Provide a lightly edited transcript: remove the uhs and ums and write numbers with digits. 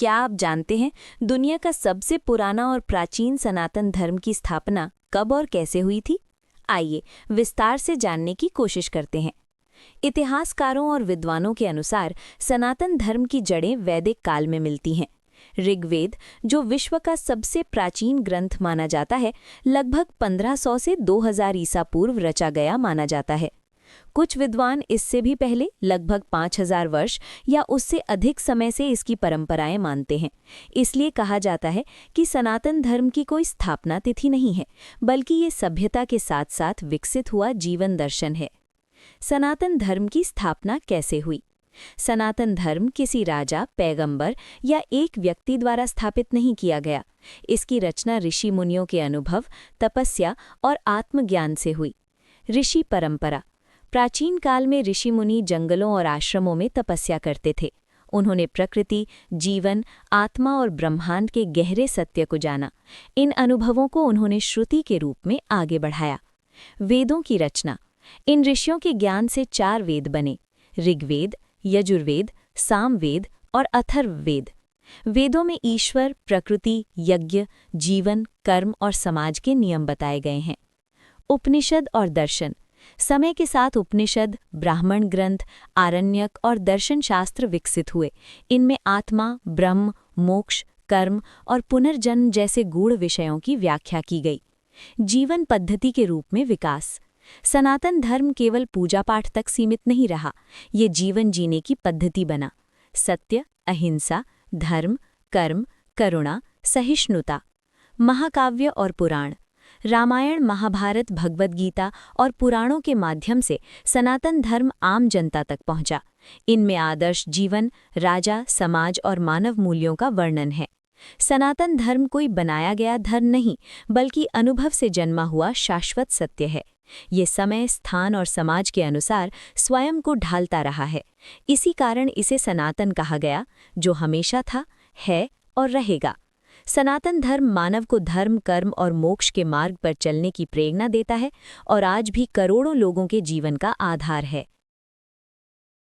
क्या आप जानते हैं दुनिया का सबसे पुराना और प्राचीन सनातन धर्म की स्थापना कब और कैसे हुई थी? आइए विस्तार से जानने की कोशिश करते हैं। इतिहासकारों और विद्वानों के अनुसार सनातन धर्म की जड़ें वैदिक काल में मिलती हैं। ऋग्वेद, जो विश्व का सबसे प्राचीन ग्रंथ माना जाता है, लगभग 1500 से 2000 ईसा पूर्व रचा गया माना जाता है। कुछ विद्वान इससे भी पहले लगभग 5000 वर्ष या उससे अधिक समय से इसकी परंपराएं मानते हैं। इसलिए कहा जाता है कि सनातन धर्म की कोई स्थापना तिथि नहीं है, बल्कि ये सभ्यता के साथ साथ विकसित हुआ जीवन दर्शन है। सनातन धर्म की स्थापना कैसे हुई? सनातन धर्म किसी राजा, पैगंबर या एक व्यक्ति द्वारा स्थापित नहीं किया गया। इसकी रचना ऋषि मुनियों के अनुभव, तपस्या और आत्मज्ञान से हुई। ऋषि परंपरा। प्राचीन काल में ऋषि मुनि जंगलों और आश्रमों में तपस्या करते थे। उन्होंने प्रकृति, जीवन, आत्मा और ब्रह्मांड के गहरे सत्य को जाना। इन अनुभवों को उन्होंने श्रुति के रूप में आगे बढ़ाया। वेदों की रचना। इन ऋषियों के ज्ञान से 4 वेद बने: ऋग्वेद, यजुर्वेद, सामवेद और अथर्ववेद। वेदों में ईश्वर, प्रकृति, यज्ञ, जीवन, कर्म और समाज के नियम बताए गए हैं। उपनिषद और दर्शन। समय के साथ उपनिषद, ब्राह्मण ग्रंथ, आरण्यक और दर्शन शास्त्र विकसित हुए। इनमें आत्मा, ब्रह्म, मोक्ष, कर्म और पुनर्जन्म जैसे गूढ़ विषयों की व्याख्या की गई। जीवन पद्धति के रूप में विकास। सनातन धर्म केवल पूजा पाठ तक सीमित नहीं रहा, ये जीवन जीने की पद्धति बना। सत्य, अहिंसा, धर्म, कर्म, करुणा, सहिष्णुता। महाकाव्य और पुराण। रामायण, महाभारत, भगवद गीता और पुराणों के माध्यम से सनातन धर्म आम जनता तक पहुंचा। इनमें आदर्श जीवन, राजा, समाज और मानव मूल्यों का वर्णन है। सनातन धर्म कोई बनाया गया धर्म नहीं, बल्कि अनुभव से जन्मा हुआ शाश्वत सत्य है। ये समय, स्थान और समाज के अनुसार स्वयं को ढालता रहा है। इसी कारण इसे सनातन कहा गया, जो हमेशा था, है और रहेगा। सनातन धर्म मानव को धर्म, कर्म और मोक्ष के मार्ग पर चलने की प्रेरणा देता है और आज भी करोड़ों लोगों के जीवन का आधार है।